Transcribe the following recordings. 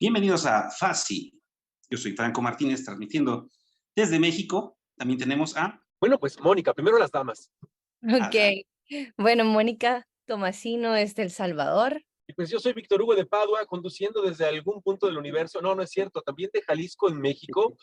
Bienvenidos a FASI. Yo soy Franco Martínez, transmitiendo desde México. También tenemos a Bueno, pues Mónica, primero las damas. Ada. Ok. Bueno, Mónica Tomasino desde El Salvador. Y pues yo soy Víctor Hugo de Padua, conduciendo desde algún punto del universo, no es cierto, también de Jalisco en México,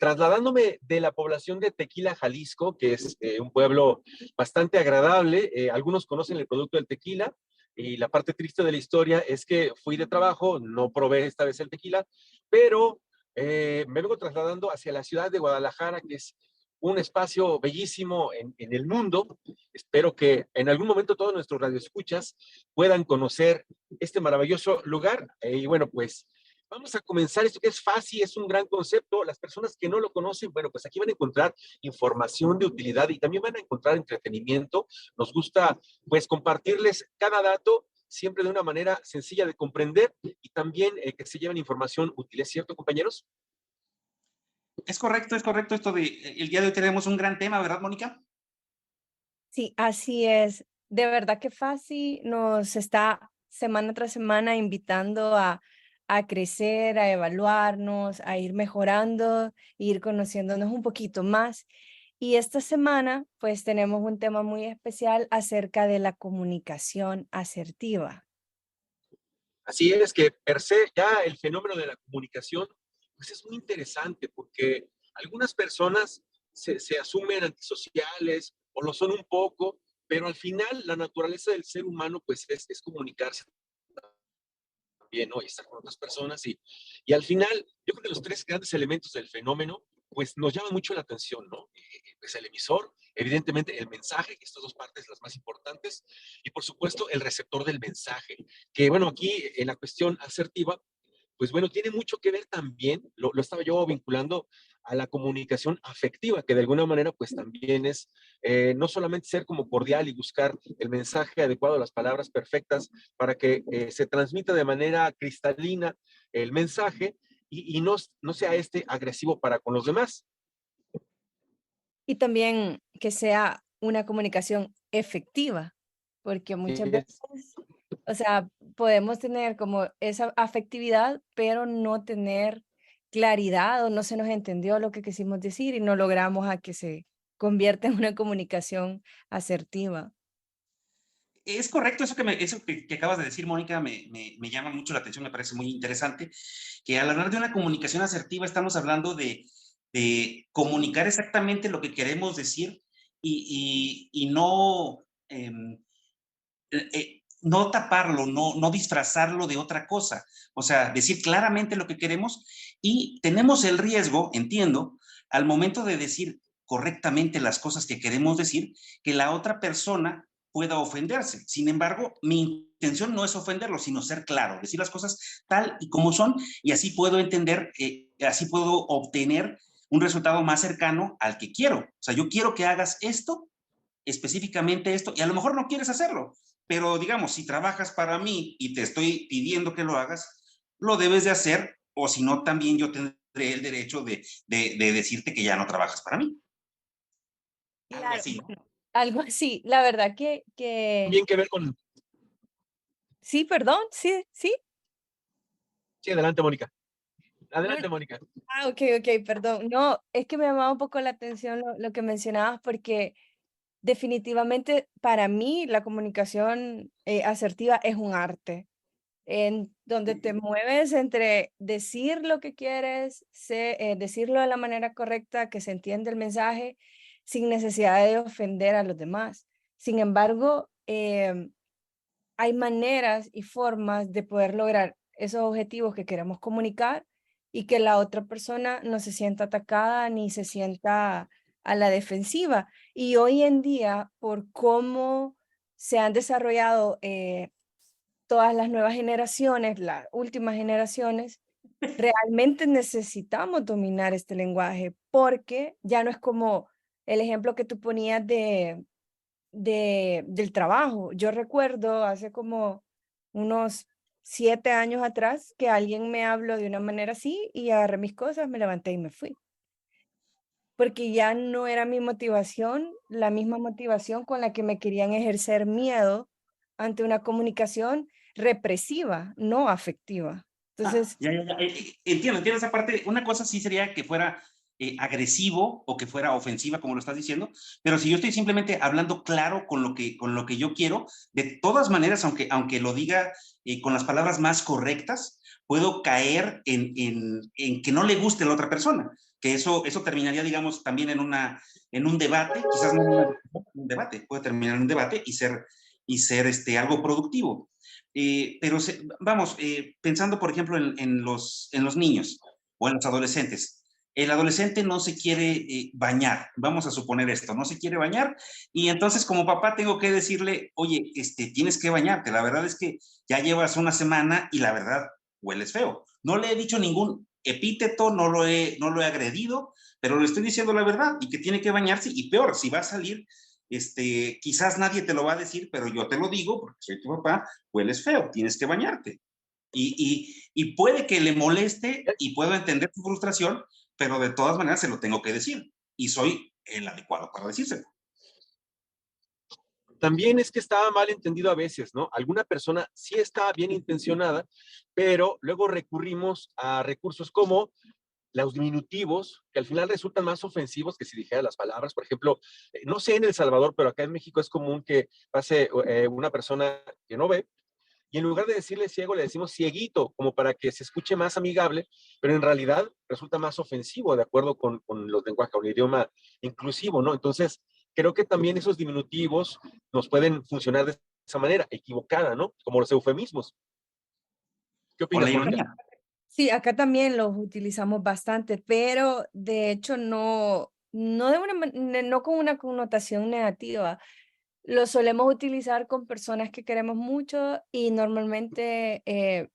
trasladándome de la población de Tequila, Jalisco, que es un pueblo bastante agradable. Algunos conocen el producto del tequila, y la parte triste de la historia es que fui de trabajo, no probé esta vez el tequila, pero me vengo trasladando hacia la ciudad de Guadalajara, que es un espacio bellísimo en el mundo. Espero que en algún momento todos nuestros radioescuchas puedan conocer este maravilloso lugar. Y bueno, pues vamos a comenzar. Esto que es fácil, es un gran concepto. Las personas que no lo conocen, bueno, pues aquí van a encontrar información de utilidad y también van a encontrar entretenimiento. Nos gusta pues compartirles cada dato siempre de una manera sencilla de comprender y también que se lleven información útil. ¿Es cierto, compañeros? Es correcto esto de el día de hoy tenemos un gran tema, ¿verdad, Mónica? Sí, así es. De verdad que Fasi nos está semana tras semana invitando a crecer, a evaluarnos, a ir mejorando, ir conociéndonos un poquito más. Y esta semana, pues tenemos un tema muy especial acerca de la comunicación asertiva. Así es que per se ya el fenómeno de la comunicación pues es muy interesante porque algunas personas se asumen antisociales o lo son un poco, pero al final la naturaleza del ser humano pues es comunicarse también, ¿no? Y estar con otras personas y al final yo creo que los tres grandes elementos del fenómeno pues nos llaman mucho la atención, ¿no? Pues el emisor, evidentemente el mensaje, estas dos partes las más importantes, y por supuesto el receptor del mensaje, que bueno, aquí en la cuestión asertiva, pues bueno, tiene mucho que ver también, lo estaba yo vinculando a la comunicación afectiva, que de alguna manera pues también es no solamente ser como cordial y buscar el mensaje adecuado, las palabras perfectas para que se transmita de manera cristalina el mensaje y no sea este agresivo para con los demás. Y también que sea una comunicación efectiva, porque muchas Es, veces, o sea, podemos tener como esa afectividad, pero no tener claridad o no se nos entendió lo que quisimos decir y no logramos a que se convierta en una comunicación asertiva. Es correcto eso que acabas de decir, Mónica, me llama mucho la atención, me parece muy interesante, que al hablar de una comunicación asertiva estamos hablando de comunicar exactamente lo que queremos decir y no, no taparlo, no disfrazarlo de otra cosa. O sea, decir claramente lo que queremos y tenemos el riesgo, entiendo, al momento de decir correctamente las cosas que queremos decir, que la otra persona pueda ofenderse. Sin embargo, mi intención no es ofenderlo, sino ser claro, decir las cosas tal y como son y así puedo entender, así puedo obtener un resultado más cercano al que quiero. O sea, yo quiero que hagas esto, específicamente esto, y a lo mejor no quieres hacerlo, pero digamos, si trabajas para mí y te estoy pidiendo que lo hagas, lo debes de hacer, o si no, también yo tendré el derecho de decirte que ya no trabajas para mí. Algo Claro, así, ¿no? bueno, algo así. La verdad también que ver con... sí, perdón, sí, sí. Sí, adelante, Mónica. No, Adelante, Mónica. ok, ok, perdón. No, es que me llamaba un poco la atención lo que mencionabas porque definitivamente para mí la comunicación asertiva es un arte en donde te mueves entre decir lo que quieres, decirlo de la manera correcta, que se entiende el mensaje sin necesidad de ofender a los demás. Sin embargo, hay maneras y formas de poder lograr esos objetivos que queremos comunicar y que la otra persona no se sienta atacada ni se sienta a la defensiva. Y hoy en día, por cómo se han desarrollado todas las nuevas generaciones, las últimas generaciones, realmente necesitamos dominar este lenguaje porque ya no es como el ejemplo que tú ponías del trabajo. Yo recuerdo hace como unos 7 años atrás que alguien me habló de una manera así y agarré mis cosas, me levanté y me fui. Porque ya no era mi motivación, la misma motivación con la que me querían ejercer miedo ante una comunicación represiva, no afectiva. Entonces, Ya. Entiendo esa parte. Una cosa sí sería que fuera agresivo o que fuera ofensiva, como lo estás diciendo, pero si yo estoy simplemente hablando claro con lo que yo quiero, de todas maneras, aunque lo diga con las palabras más correctas, puedo caer en que no le guste a la otra persona, que eso terminaría, digamos, también en un debate, quizás no en un debate, puede terminar en un debate y ser algo productivo. Pero vamos, pensando, por ejemplo, en los niños o en los adolescentes. El adolescente no se quiere bañar, vamos a suponer esto, no se quiere bañar, y entonces como papá tengo que decirle, oye, tienes que bañarte, la verdad es que ya llevas una semana y la verdad hueles feo. No le he dicho ningún epíteto, no lo he agredido, pero le estoy diciendo la verdad y que tiene que bañarse, y peor, si va a salir, quizás nadie te lo va a decir, pero yo te lo digo porque soy tu papá, hueles feo, tienes que bañarte. Y puede que le moleste y puedo entender su frustración, pero de todas maneras se lo tengo que decir y soy el adecuado para decírselo. También es que estaba mal entendido a veces, ¿no? Alguna persona sí estaba bien intencionada, pero luego recurrimos a recursos como los diminutivos, que al final resultan más ofensivos que si dijera las palabras. Por ejemplo, no sé en El Salvador, pero acá en México es común que pase una persona que no ve y en lugar de decirle ciego, le decimos cieguito, como para que se escuche más amigable, pero en realidad resulta más ofensivo de acuerdo con los lenguajes, con el idioma inclusivo, ¿no? Entonces, creo que también esos diminutivos nos pueden funcionar de esa manera, equivocada, ¿no? Como los eufemismos. ¿Qué O la opinas, Mónica? ironía. sí, acá también los utilizamos bastante, pero de hecho no, no con una connotación negativa. Lo solemos utilizar con personas que queremos mucho y normalmente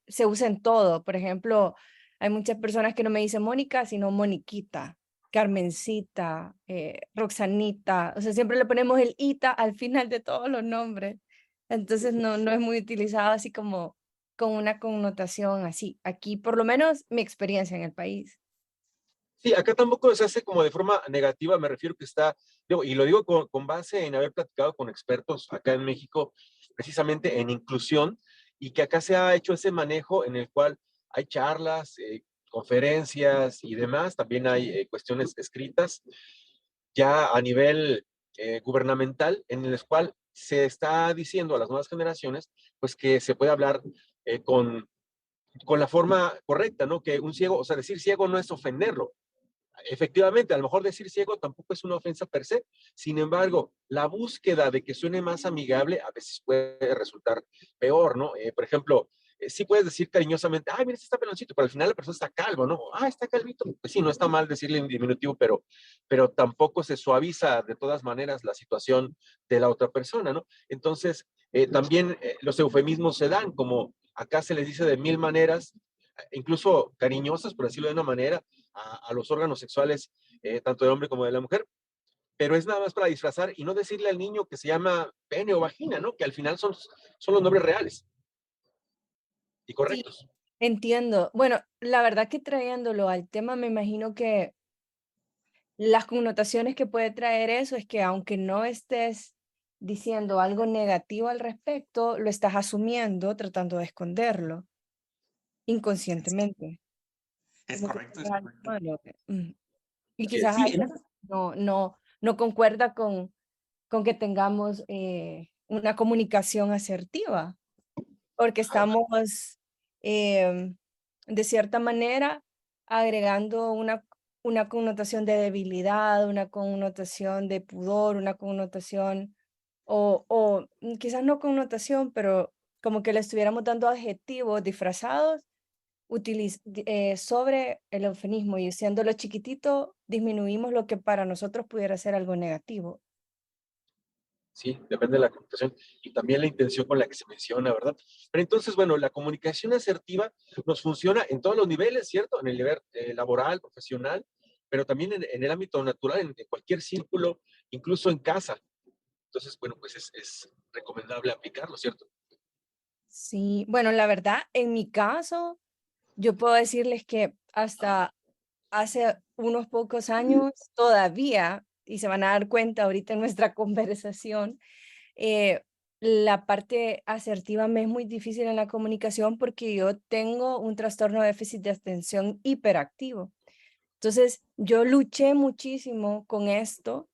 se usa en todo. Por ejemplo, hay muchas personas que no me dicen Mónica, sino Moniquita, Carmencita, Roxanita. O sea, siempre le ponemos el ita al final de todos los nombres. Entonces no es muy utilizado así como con una connotación así. Aquí, por lo menos, mi experiencia en el país. Sí, acá tampoco se hace como de forma negativa, me refiero que está, digo, y lo digo con base en haber platicado con expertos acá en México, precisamente en inclusión, y que acá se ha hecho ese manejo en el cual hay charlas, conferencias y demás, también hay cuestiones escritas ya a nivel gubernamental, en el cual se está diciendo a las nuevas generaciones, pues que se puede hablar con la forma correcta, ¿no? Que un ciego, o sea, decir ciego no es ofenderlo, efectivamente, a lo mejor decir ciego tampoco es una ofensa per se. Sin embargo, la búsqueda de que suene más amigable a veces puede resultar peor, ¿no? Por ejemplo, sí puedes decir cariñosamente, ay, mira, este está peloncito, pero al final la persona está calvo, ¿no? Ah, está calvito. Pues sí, no está mal decirle en diminutivo, pero tampoco se suaviza de todas maneras la situación de la otra persona, ¿no? Entonces, también los eufemismos se dan, como acá se les dice de mil maneras, incluso cariñosas, por decirlo de una manera, a los órganos sexuales, tanto del hombre como de la mujer, pero es nada más para disfrazar y no decirle al niño que se llama pene o vagina, ¿no? Que al final son los nombres reales y Sí, correctos. entiendo. Bueno, la verdad que trayéndolo al tema, me imagino que las connotaciones que puede traer eso es que aunque no estés diciendo algo negativo al respecto, lo estás asumiendo, tratando de esconderlo Es, inconscientemente, es como que correcto, es fuera algo correcto. malo. Y Así es. quizás Sí, ahí no concuerda con que tengamos una comunicación asertiva, porque estamos de cierta manera agregando una connotación de debilidad, una connotación de pudor, una connotación, quizás no connotación, pero como que le estuviéramos dando adjetivos disfrazados sobre el eufemismo y haciéndolo chiquitito, disminuimos lo que para nosotros pudiera ser algo negativo. Sí, depende de la connotación y también la intención con la que se menciona, ¿verdad? Pero entonces, bueno, la comunicación asertiva nos funciona en todos los niveles, ¿cierto? En el nivel laboral, profesional, pero también en el ámbito natural, en cualquier círculo, incluso en casa. Entonces, bueno, pues es recomendable aplicarlo, ¿cierto? Sí, bueno, la verdad, en mi caso, yo puedo decirles que hasta hace unos pocos años todavía, y se van a dar cuenta ahorita en nuestra conversación, la parte asertiva me es muy difícil en la comunicación porque yo tengo un trastorno de déficit de atención hiperactivo. Entonces, yo luché muchísimo con esto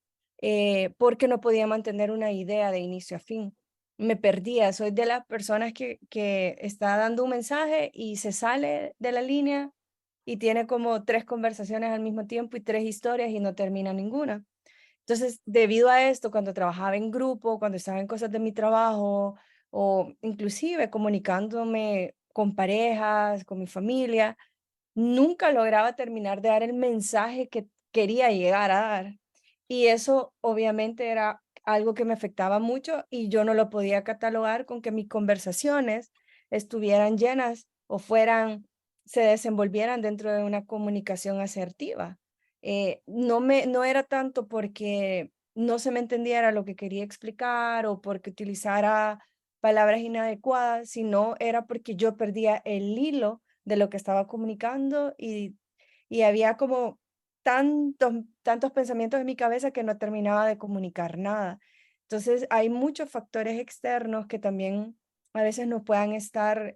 porque no podía mantener una idea de inicio a fin. Me perdía, soy de las personas que está dando un mensaje y se sale de la línea y tiene como 3 conversaciones al mismo tiempo y 3 historias y no termina ninguna. Entonces, debido a esto, cuando trabajaba en grupo, cuando estaba en cosas de mi trabajo o inclusive comunicándome con parejas, con mi familia, nunca lograba terminar de dar el mensaje que quería llegar a dar. Y eso obviamente era algo que me afectaba mucho y yo no lo podía catalogar con que mis conversaciones estuvieran llenas o se desenvolvieran dentro de una comunicación asertiva. No era tanto porque no se me entendiera lo que quería explicar o porque utilizara palabras inadecuadas, sino era porque yo perdía el hilo de lo que estaba comunicando y había como tantos pensamientos en mi cabeza que no terminaba de comunicar nada. Entonces, hay muchos factores externos que también a veces nos puedan estar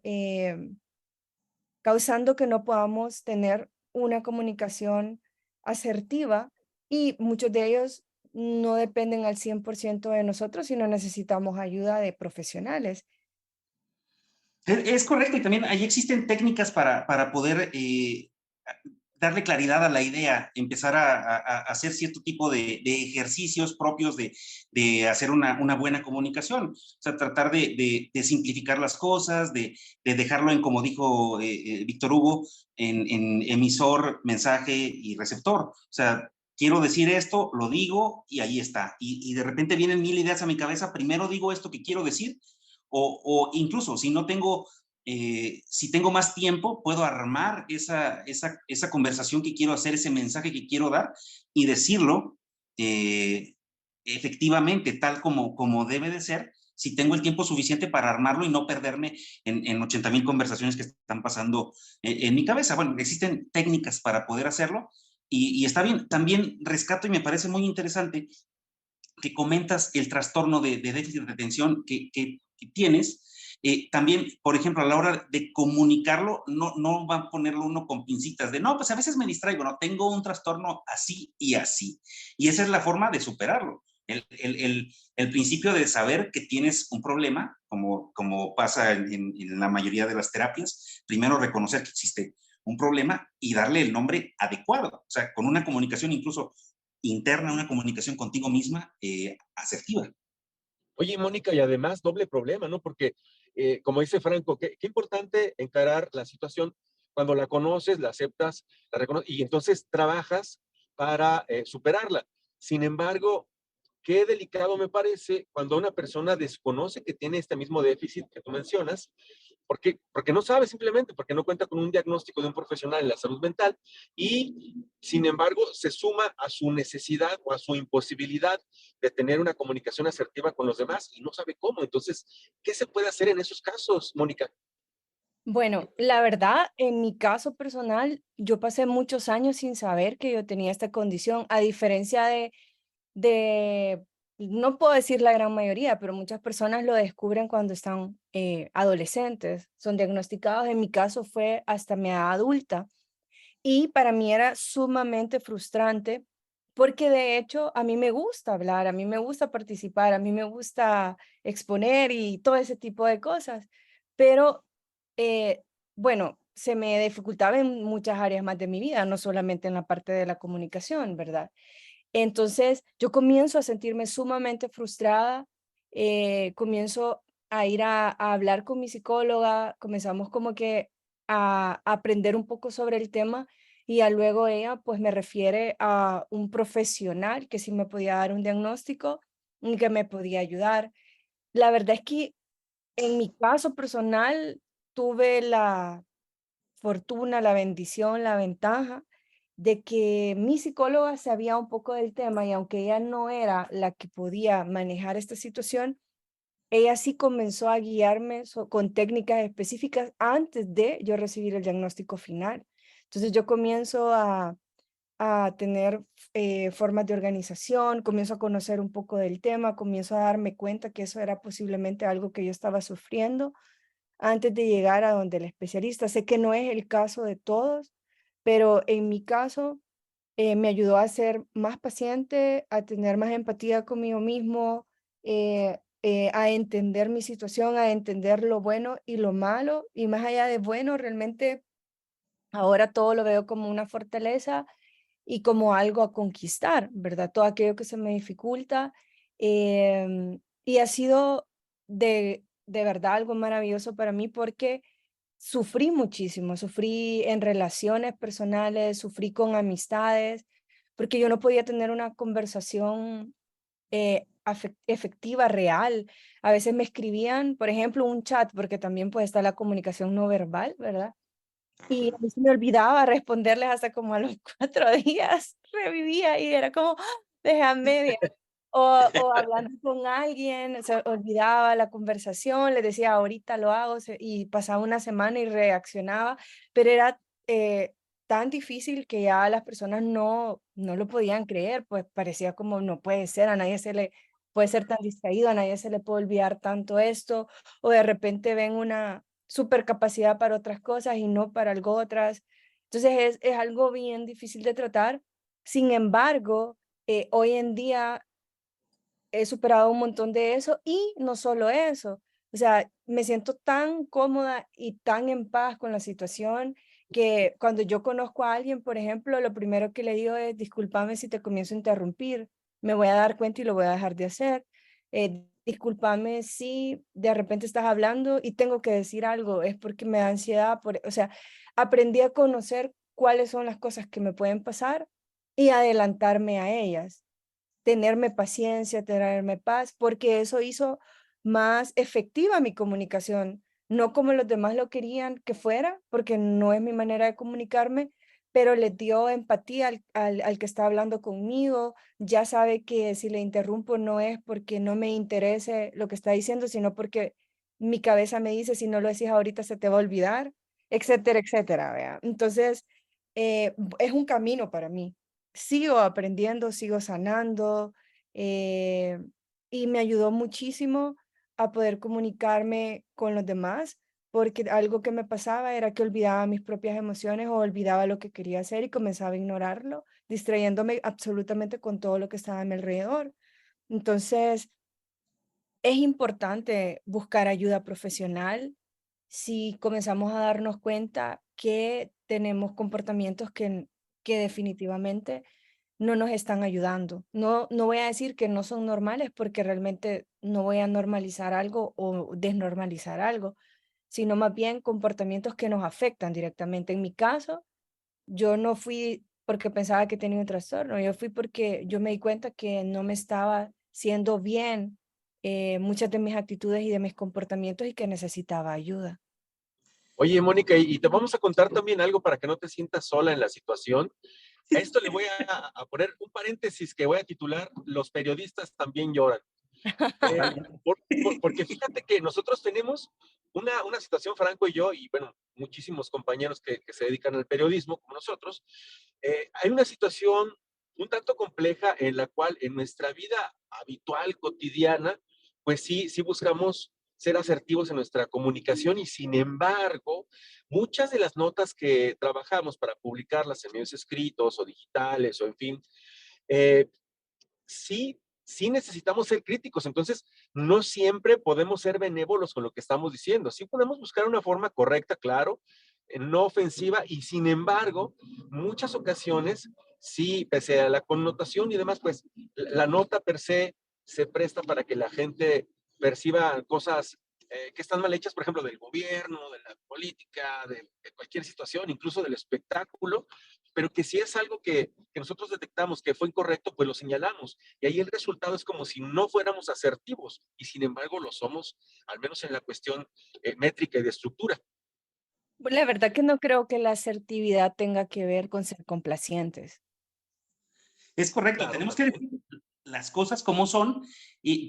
causando que no podamos tener una comunicación asertiva y muchos de ellos no dependen al 100% de nosotros, sino necesitamos ayuda de profesionales. Es correcto, y también ahí existen técnicas para poder darle claridad a la idea, empezar a hacer cierto tipo de ejercicios propios de hacer una buena comunicación. O sea, tratar de simplificar las cosas, de dejarlo en, como dijo Víctor Hugo, en emisor, mensaje y receptor. O sea, quiero decir esto, lo digo y ahí está. Y de repente vienen 1000 ideas a mi cabeza, primero digo esto que quiero decir, o incluso si no tengo si tengo más tiempo, puedo armar esa conversación que quiero hacer, ese mensaje que quiero dar y decirlo efectivamente, tal como debe de ser, si tengo el tiempo suficiente para armarlo y no perderme en 80,000 conversaciones que están pasando en mi cabeza. Bueno, existen técnicas para poder hacerlo y está bien. También rescato y me parece muy interesante que comentas el trastorno de déficit de atención que tienes. También, por ejemplo, a la hora de comunicarlo, no va a ponerlo uno con pincitas de, no, pues a veces me distraigo, no, tengo un trastorno así y así. Y esa es la forma de superarlo. El principio de saber que tienes un problema, como pasa en la mayoría de las terapias, primero reconocer que existe un problema y darle el nombre adecuado, o sea, con una comunicación incluso interna, una comunicación contigo misma asertiva. Oye, Mónica, y además doble problema, ¿no? Porque, como dice Franco, qué importante encarar la situación cuando la conoces, la aceptas, la reconoces y entonces trabajas para superarla. Sin embargo, qué delicado me parece cuando una persona desconoce que tiene este mismo déficit que tú mencionas, porque no sabe simplemente, porque no cuenta con un diagnóstico de un profesional en la salud mental y, sin embargo, se suma a su necesidad o a su imposibilidad de tener una comunicación asertiva con los demás y no sabe cómo. Entonces, ¿qué se puede hacer en esos casos, Mónica? Bueno, la verdad, en mi caso personal, yo pasé muchos años sin saber que yo tenía esta condición, a diferencia de, no puedo decir la gran mayoría, pero muchas personas lo descubren cuando están adolescentes, son diagnosticados. En mi caso fue hasta mi edad adulta y para mí era sumamente frustrante porque de hecho a mí me gusta hablar, a mí me gusta participar, a mí me gusta exponer y todo ese tipo de cosas, pero eh, bueno, se me dificultaba en muchas áreas más de mi vida, no solamente en la parte de la comunicación, ¿verdad? Entonces, yo comienzo a sentirme sumamente frustrada, comienzo a ir a hablar con mi psicóloga, comenzamos como que a aprender un poco sobre el tema y ya luego ella pues me refiere a un profesional que sí me podía dar un diagnóstico y que me podía ayudar. La verdad es que en mi caso personal tuve la fortuna, la bendición, la ventaja de que mi psicóloga sabía un poco del tema y aunque ella no era la que podía manejar esta situación, ella sí comenzó a guiarme con técnicas específicas antes de yo recibir el diagnóstico final. Entonces yo comienzo a tener formas de organización, comienzo a conocer un poco del tema, comienzo a darme cuenta que eso era posiblemente algo que yo estaba sufriendo antes de llegar a donde el especialista. Sé que no es el caso de todos, pero en mi caso me ayudó a ser más paciente, a tener más empatía conmigo mismo, a entender mi situación, a entender lo bueno y lo malo, y más allá de bueno, realmente ahora todo lo veo como una fortaleza y como algo a conquistar, ¿verdad? Todo aquello que se me dificulta. Y ha sido de verdad algo maravilloso para mí porque sufrí muchísimo, sufrí en relaciones personales, sufrí con amistades, porque yo no podía tener una conversación efectiva, real. A veces me escribían, por ejemplo, un chat, porque también puede estar la comunicación no verbal, ¿verdad? Y a mí se me olvidaba responderles hasta como a los 4 días, revivía y era como, dejé a media. O hablando con alguien, se olvidaba la conversación, les decía: "Ahorita lo hago", y pasaba una semana y reaccionaba, pero era, tan difícil que ya las personas no lo podían creer, pues parecía como: "No puede ser, a nadie se le puede ser tan distraído, a nadie se le puede olvidar tanto esto", o de repente ven una supercapacidad para otras cosas y no para algo otras. Entonces es algo bien difícil de tratar. Sin embargo, hoy en día he superado un montón de eso y no solo eso, o sea, me siento tan cómoda y tan en paz con la situación que cuando yo conozco a alguien, por ejemplo, lo primero que le digo es, discúlpame si te comienzo a interrumpir, me voy a dar cuenta y lo voy a dejar de hacer. Discúlpame si de repente estás hablando y tengo que decir algo, es porque me da ansiedad, o sea, aprendí a conocer cuáles son las cosas que me pueden pasar y adelantarme a ellas, tenerme paciencia, tenerme paz, porque eso hizo más efectiva mi comunicación, no como los demás lo querían que fuera, porque no es mi manera de comunicarme, pero le dio empatía al que está hablando conmigo, ya sabe que si le interrumpo no es porque no me interese lo que está diciendo, sino porque mi cabeza me dice, si no lo decís ahorita se te va a olvidar, etcétera, etcétera, ¿vea? Entonces, es un camino para mí. Sigo aprendiendo, sigo sanando, eh, y me ayudó muchísimo a poder comunicarme con los demás, porque algo que me pasaba era que olvidaba mis propias emociones o olvidaba lo que quería hacer y comenzaba a ignorarlo, distrayéndome absolutamente con todo lo que estaba a mi alrededor. Entonces, es importante buscar ayuda profesional si comenzamos a darnos cuenta que tenemos comportamientos que definitivamente no nos están ayudando. No voy a decir que no son normales porque realmente no voy a normalizar algo o desnormalizar algo, sino más bien comportamientos que nos afectan directamente. En mi caso, yo no fui porque pensaba que tenía un trastorno, yo fui porque yo me di cuenta que no me estaba siendo bien muchas de mis actitudes y de mis comportamientos y que necesitaba ayuda. Oye, Mónica, y te vamos a contar también algo para que no te sientas sola en la situación. A esto le voy a poner un paréntesis que voy a titular: Los periodistas también lloran. Vale. Porque fíjate que nosotros tenemos una situación, Franco y yo, y bueno, muchísimos compañeros que se dedican al periodismo como nosotros. Hay una situación un tanto compleja en la cual en nuestra vida habitual, cotidiana, pues sí buscamos ser asertivos en nuestra comunicación y sin embargo, muchas de las notas que trabajamos para publicarlas en medios escritos o digitales o en fin, eh, sí necesitamos ser críticos, entonces no siempre podemos ser benévolos con lo que estamos diciendo, sí podemos buscar una forma correcta, claro, no ofensiva, y sin embargo, muchas ocasiones, sí, pese a la connotación y demás, pues la nota per se presta para que la gente perciba cosas que están mal hechas, por ejemplo, del gobierno, de la política, de cualquier situación, incluso del espectáculo, pero que si es algo que nosotros detectamos que fue incorrecto, pues lo señalamos. Y ahí el resultado es como si no fuéramos asertivos, y sin embargo lo somos, al menos en la cuestión métrica y de estructura. La verdad que no creo que la asertividad tenga que ver con ser complacientes. Es correcto, Claro, tenemos que también. decir las cosas como son y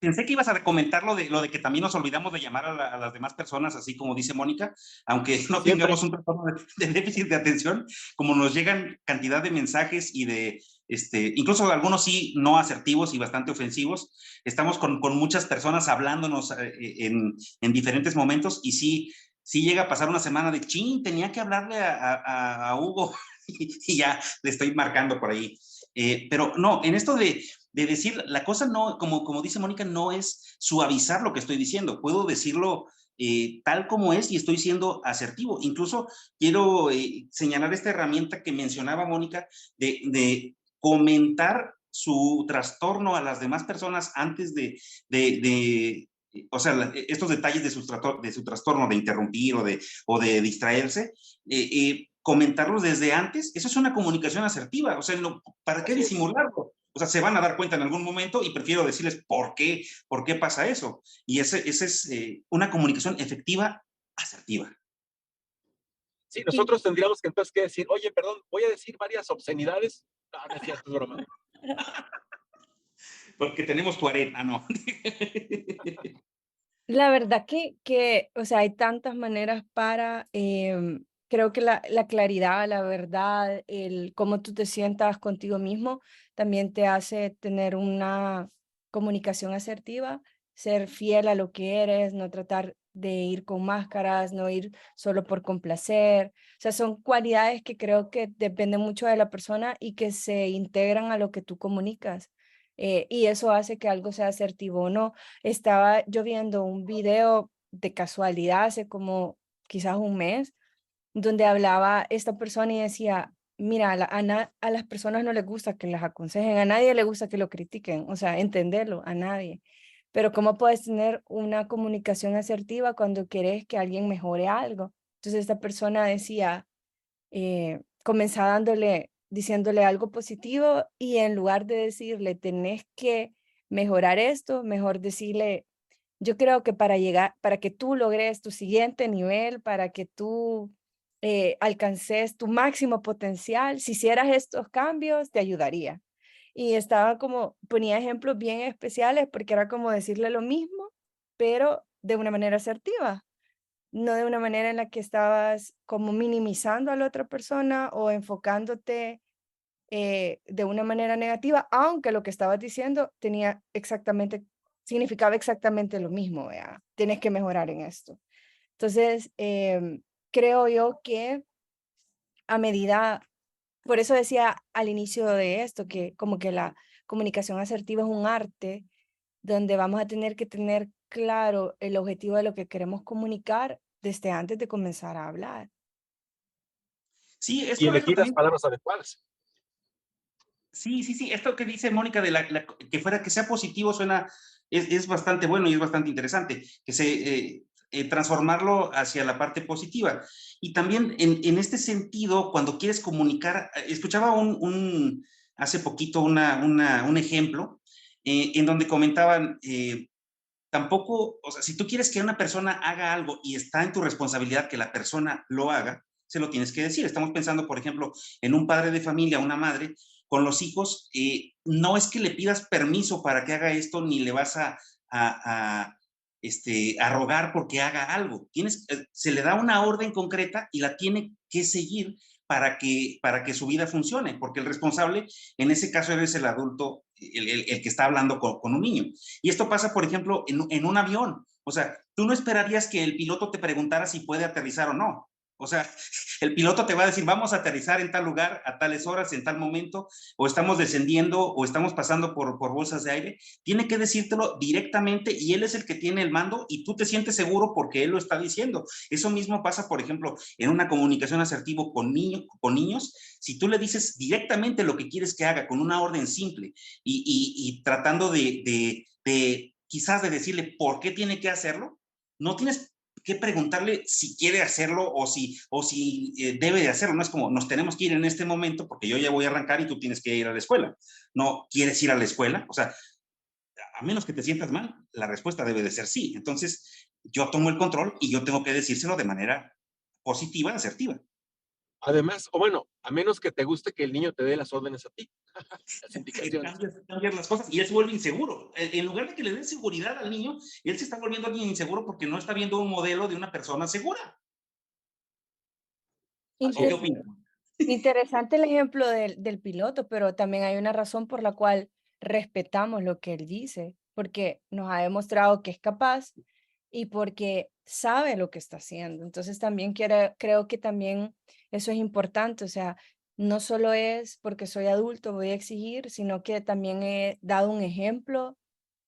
pensé que ibas a comentar lo de que también nos olvidamos de llamar a las demás personas, así como dice Mónica, aunque no Siempre. tengamos un trastorno de déficit de atención, como nos llegan cantidad de mensajes y de, incluso algunos sí no asertivos y bastante ofensivos, estamos con muchas personas hablándonos en diferentes momentos y sí llega a pasar una semana de chin, tenía que hablarle a Hugo y ya le estoy marcando por ahí. Pero no, en esto de decir, la cosa no, como dice Mónica, no es suavizar lo que estoy diciendo, puedo decirlo tal como es y estoy siendo asertivo. Incluso quiero señalar esta herramienta que mencionaba Mónica de comentar su trastorno a las demás personas antes o sea, estos detalles de su trastorno, de interrumpir o de distraerse, comentarlos desde antes, eso es una comunicación asertiva, o sea, ¿para qué disimularlo? O sea, se van a dar cuenta en algún momento y prefiero decirles por qué pasa eso. Y ese es una comunicación efectiva, asertiva. Sí, nosotros tendríamos que entonces que decir, oye, perdón, voy a decir varias obscenidades. No, no es cierto, es broma. Porque tenemos tu arena, ¿no? La verdad que, o sea, hay tantas maneras para, creo que la claridad, la verdad, el cómo tú te sientas contigo mismo, también te hace tener una comunicación asertiva, ser fiel a lo que eres, no tratar de ir con máscaras, no ir solo por complacer. O sea, son cualidades que creo que dependen mucho de la persona y que se integran a lo que tú comunicas. Y eso hace que algo sea asertivo o no. Estaba yo viendo un video de casualidad hace como quizás un mes, donde hablaba esta persona y decía, mira, a las personas no les gusta que las aconsejen, a nadie le gusta que lo critiquen, o sea, entenderlo, a nadie. Pero ¿cómo puedes tener una comunicación asertiva cuando quieres que alguien mejore algo? Entonces esta persona decía, comenzaba diciéndole algo positivo y en lugar de decirle, tenés que mejorar esto, mejor decirle, yo creo que para que tú logres tu siguiente nivel, para que tú alcances tu máximo potencial, si hicieras estos cambios, te ayudaría. Y estaba como, ponía ejemplos bien especiales porque era como decirle lo mismo, pero de una manera asertiva, no de una manera en la que estabas como minimizando a la otra persona o enfocándote de una manera negativa, aunque lo que estabas diciendo significaba exactamente lo mismo, ¿vea? Tienes que mejorar en esto. Entonces, creo yo que a medida, por eso decía al inicio de esto, que como que la comunicación asertiva es un arte donde vamos a tener que tener claro el objetivo de lo que queremos comunicar desde antes de comenzar a hablar. Sí, es Y correcto elegir las también. palabras adecuadas. Sí. Esto que dice Mónica de que sea positivo es bastante bueno y es bastante interesante, transformarlo hacia la parte positiva. Y también en este sentido, cuando quieres comunicar, escuchaba hace poquito un ejemplo en donde comentaban, tampoco, o sea, si tú quieres que una persona haga algo y está en tu responsabilidad que la persona lo haga, se lo tienes que decir. Estamos pensando, por ejemplo, en un padre de familia, una madre, con los hijos, no es que le pidas permiso para que haga esto, ni le vas a rogar porque haga algo. Se le da una orden concreta y la tiene que seguir para que su vida funcione, porque el responsable, en ese caso, eres el adulto, el que está hablando con un niño. Y esto pasa, por ejemplo, en un avión. O sea, tú no esperarías que el piloto te preguntara si puede aterrizar o no. O sea, el piloto te va a decir, vamos a aterrizar en tal lugar, a tales horas, en tal momento, o estamos descendiendo, o estamos pasando por bolsas de aire. Tiene que decírtelo directamente y él es el que tiene el mando y tú te sientes seguro porque él lo está diciendo. Eso mismo pasa, por ejemplo, en una comunicación asertiva con niños. Si tú le dices directamente lo que quieres que haga con una orden simple y tratando quizás de decirle por qué tiene que hacerlo, no tienes que preguntarle si quiere hacerlo o si debe de hacerlo. No es como, nos tenemos que ir en este momento porque yo ya voy a arrancar y tú tienes que ir a la escuela. No, ¿quieres ir a la escuela? O sea, a menos que te sientas mal, la respuesta debe de ser sí. Entonces, yo tomo el control y yo tengo que decírselo de manera positiva, asertiva. Además, o bueno, a menos que te guste que el niño te dé las órdenes a ti, las indicaciones. Cambias las cosas y él se vuelve inseguro. En lugar de que le den seguridad al niño, él se está volviendo alguien inseguro porque no está viendo un modelo de una persona segura. ¿O Así qué Inter- es. opinas? Interesante el ejemplo del piloto, pero también hay una razón por la cual respetamos lo que él dice, porque nos ha demostrado que es capaz y porque sabe lo que está haciendo. Entonces también creo que también eso es importante, o sea, no solo es porque soy adulto voy a exigir, sino que también he dado un ejemplo,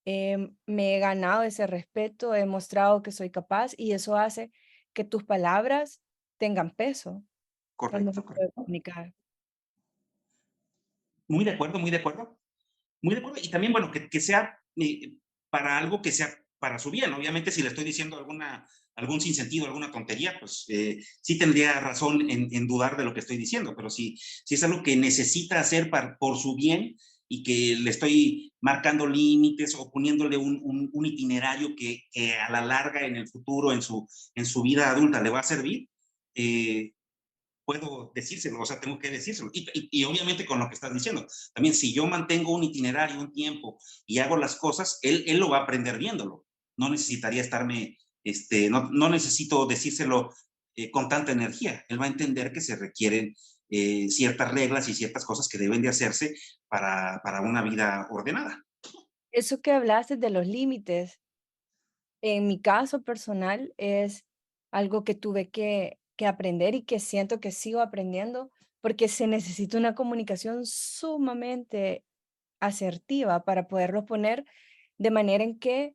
me he ganado ese respeto, he demostrado que soy capaz y eso hace que tus palabras tengan peso al Correcto, momento de correcto. comunicar. Muy de acuerdo, muy de acuerdo. Muy de acuerdo. Y también, bueno, que sea para algo que sea para su bien. Obviamente, si le estoy diciendo algún sinsentido, alguna tontería, pues sí tendría razón en dudar de lo que estoy diciendo. Pero si es algo que necesita hacer por su bien y que le estoy marcando límites o poniéndole un itinerario que a la larga, en el futuro, en su vida adulta, le va a servir, puedo decírselo, o sea, tengo que decírselo. Y obviamente con lo que estás diciendo, también si yo mantengo un itinerario, un tiempo y hago las cosas, él lo va a aprender viéndolo. No necesitaría no necesito decírselo con tanta energía. Él va a entender que se requieren ciertas reglas y ciertas cosas que deben de hacerse para una vida ordenada. Eso que hablaste de los límites, en mi caso personal, es algo que tuve que aprender y que siento que sigo aprendiendo, porque se necesita una comunicación sumamente asertiva para poderlo poner de manera en que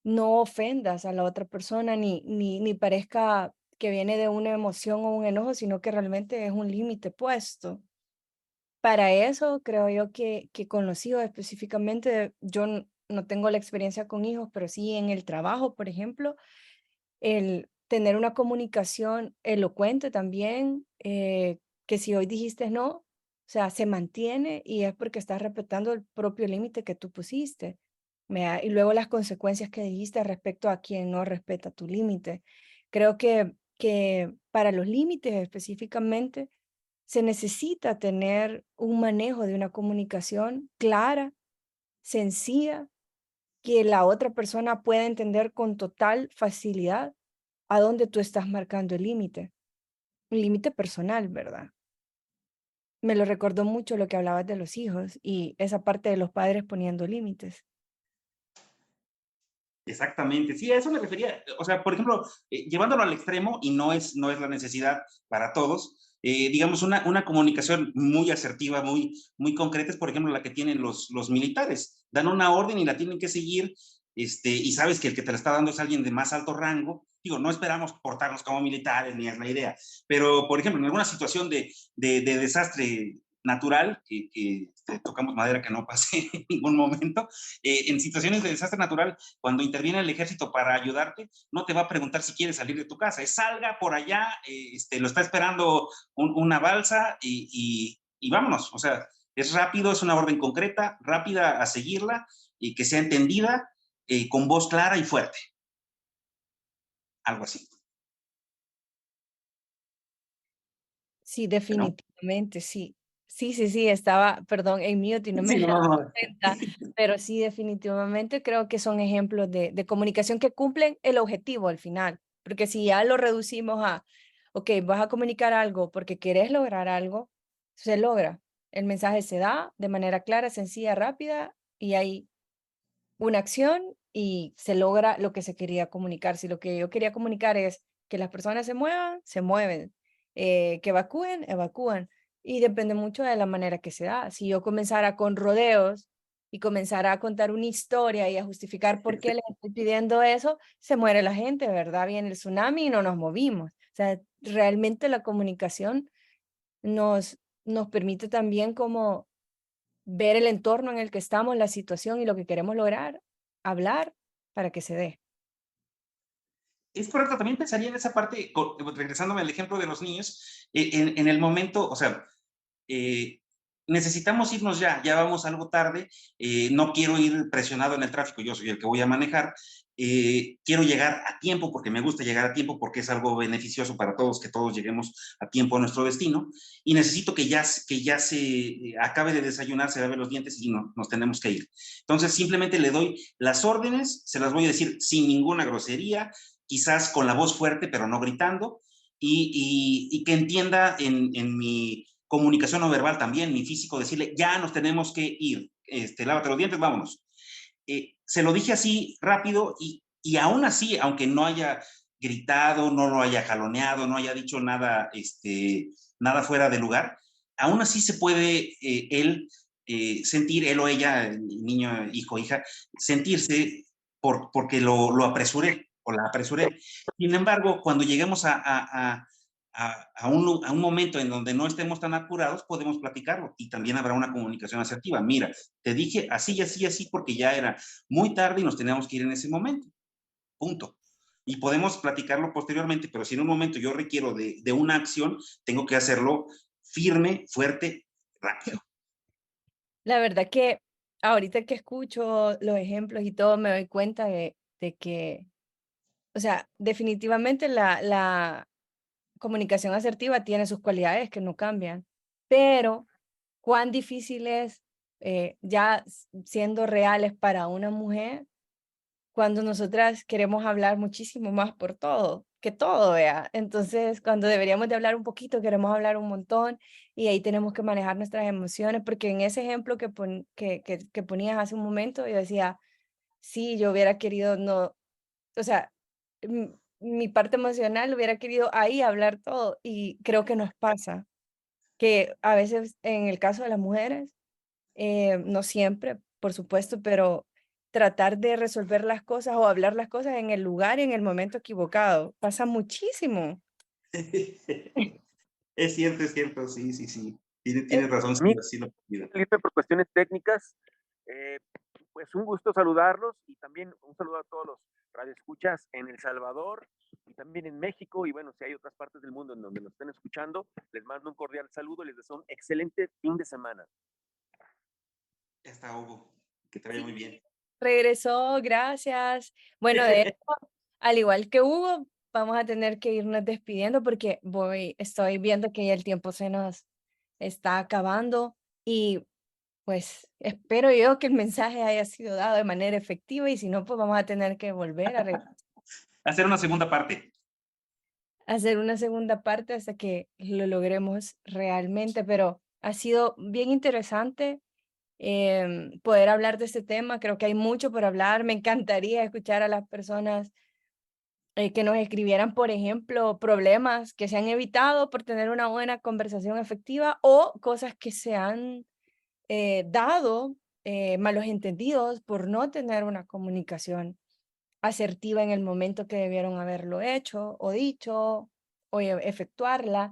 no ofendas a la otra persona, ni parezca que viene de una emoción o un enojo, sino que realmente es un límite puesto. Para eso creo yo que con los hijos específicamente, yo no tengo la experiencia con hijos, pero sí en el trabajo, por ejemplo, el tener una comunicación elocuente también, que si hoy dijiste no, o sea, se mantiene y es porque estás respetando el propio límite que tú pusiste. Y luego las consecuencias que dijiste respecto a quien no respeta tu límite. Creo que para los límites específicamente se necesita tener un manejo de una comunicación clara, sencilla, que la otra persona pueda entender con total facilidad a dónde tú estás marcando el límite, un límite personal, ¿verdad? Me lo recordó mucho lo que hablabas de los hijos y esa parte de los padres poniendo límites. Exactamente, sí, a eso me refería. O sea, por ejemplo, llevándolo al extremo, y no es la necesidad para todos, digamos, una comunicación muy asertiva, muy concreta, es por ejemplo la que tienen los militares. Dan una orden y la tienen que seguir, y sabes que el que te la está dando es alguien de más alto rango. Digo, no esperamos portarnos como militares, ni es la idea, pero por ejemplo, en alguna situación de desastre natural, que tocamos madera que no pase en ningún momento, en situaciones de desastre natural, cuando interviene el ejército para ayudarte, no te va a preguntar si quieres salir de tu casa, es salga por allá, lo está esperando una balsa y vámonos, o sea, es rápido, es una orden concreta, rápida a seguirla y que sea entendida con voz clara y fuerte, algo así. Sí, Bueno, definitivamente, sí. Sí, sí, sí, estaba, perdón, en mute y no me sí, no, había no, dado no. cuenta, pero sí, definitivamente creo que son ejemplos de comunicación que cumplen el objetivo al final, porque si ya lo reducimos a, ok, vas a comunicar algo porque querés lograr algo, se logra. El mensaje se da de manera clara, sencilla, rápida y hay una acción y se logra lo que se quería comunicar. Si lo que yo quería comunicar es que las personas se muevan, se mueven, que evacúen, evacúan. Y depende mucho de la manera que se da. Si yo comenzara con rodeos y comenzara a contar una historia y a justificar por qué les estoy pidiendo eso, se muere la gente, ¿verdad? Viene el tsunami y no nos movimos. O sea, realmente la comunicación nos permite también como ver el entorno en el que estamos, la situación y lo que queremos lograr, hablar para que se dé. Es correcto, también pensaría en esa parte, regresándome al ejemplo de los niños, en el momento, o sea, eh, necesitamos irnos ya vamos algo tarde, no quiero ir presionado en el tráfico, yo soy el que voy a manejar, quiero llegar a tiempo porque me gusta llegar a tiempo porque es algo beneficioso para todos, que todos lleguemos a tiempo a nuestro destino, y necesito que ya se acabe de desayunar, se lave los dientes y nos tenemos que ir. Entonces simplemente le doy las órdenes, se las voy a decir sin ninguna grosería, quizás con la voz fuerte, pero no gritando, y que entienda en mi comunicación no verbal también, mi físico, decirle, ya nos tenemos que ir, lávate los dientes, vámonos. Se lo dije así rápido y aún así, aunque no haya gritado, no lo haya jaloneado, no haya dicho nada, nada fuera de lugar, aún así se puede él sentir, él o ella, niño, hijo, hija, sentirse porque lo apresuré o la apresuré. Sin embargo, cuando lleguemos a un momento en donde no estemos tan apurados, podemos platicarlo y también habrá una comunicación asertiva. Mira, te dije así, así, así, porque ya era muy tarde y nos teníamos que ir en ese momento. Punto. Y podemos platicarlo posteriormente, pero si en un momento yo requiero de una acción, tengo que hacerlo firme, fuerte, rápido. La verdad que ahorita que escucho los ejemplos y todo, me doy cuenta de que, o sea, definitivamente la comunicación asertiva tiene sus cualidades que no cambian, pero cuán difícil es, siendo reales para una mujer, cuando nosotras queremos hablar muchísimo más por todo, que todo, vea. Entonces, cuando deberíamos de hablar un poquito, queremos hablar un montón y ahí tenemos que manejar nuestras emociones, porque en ese ejemplo que ponías hace un momento, yo decía, sí, yo hubiera querido, no, o sea, mi parte emocional hubiera querido ahí hablar todo y creo que nos pasa, que a veces en el caso de las mujeres, no siempre, por supuesto, pero tratar de resolver las cosas o hablar las cosas en el lugar y en el momento equivocado. Pasa muchísimo. Es cierto, sí, sí, sí. Eh, Tienes razón, sí, Mí, sí lo pido. Felipe, por cuestiones técnicas, eh, pues un gusto saludarlos y también un saludo a todos los radioescuchas en El Salvador y también en México y bueno, si hay otras partes del mundo en donde nos estén escuchando, les mando un cordial saludo y les deseo un excelente fin de semana. Ya está, Hugo. Que te vaya Sí, muy bien. regresó, gracias. Bueno, de hecho, al igual que Hugo, vamos a tener que irnos despidiendo porque estoy viendo que ya el tiempo se nos está acabando y pues espero yo que el mensaje haya sido dado de manera efectiva y si no, pues vamos a tener que volver a Hacer una segunda parte. hacer una segunda parte hasta que lo logremos realmente, pero ha sido bien interesante poder hablar de este tema. Creo que hay mucho por hablar. Me encantaría escuchar a las personas que nos escribieran, por ejemplo, problemas que se han evitado por tener una buena conversación efectiva o cosas que se han dado, malos entendidos por no tener una comunicación asertiva en el momento que debieron haberlo hecho o dicho o efectuarla,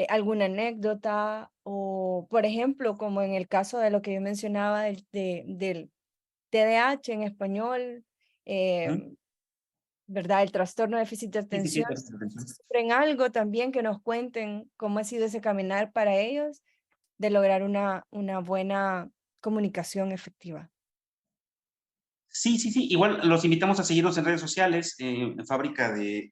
alguna anécdota o, por ejemplo, como en el caso de lo que yo mencionaba del TDAH en español, ¿Mm? ¿verdad? El trastorno de déficit de Sí, sí, sí, atención. déficit de atención. En algo también que nos cuenten cómo ha sido ese caminar para ellos de lograr una buena comunicación efectiva. Sí, sí, sí. Igual los invitamos a seguirnos en redes sociales, en Fábrica de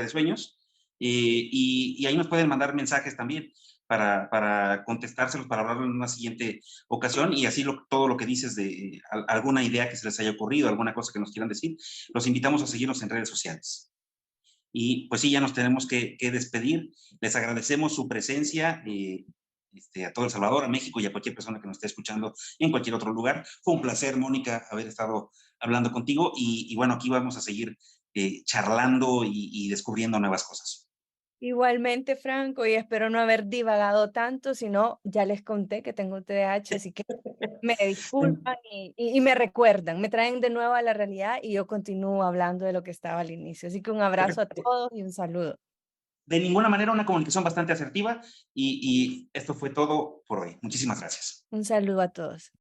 Sueños, y ahí nos pueden mandar mensajes también para contestárselos, para hablarlo en una siguiente ocasión, y así todo lo que dices de alguna idea que se les haya ocurrido, alguna cosa que nos quieran decir, los invitamos a seguirnos en redes sociales. Y pues sí, ya nos tenemos que despedir. Les agradecemos su presencia. A todo El Salvador, a México y a cualquier persona que nos esté escuchando en cualquier otro lugar. Fue un placer, Mónica, haber estado hablando contigo y bueno, aquí vamos a seguir charlando y descubriendo nuevas cosas. Igualmente, Franco, y espero no haber divagado tanto, sino ya les conté que tengo TDAH, así que me disculpan y me recuerdan, me traen de nuevo a la realidad y yo continúo hablando de lo que estaba al inicio. Así que un abrazo a todos y un saludo. De ninguna manera una comunicación bastante asertiva y esto fue todo por hoy. Muchísimas gracias. Un saludo a todos.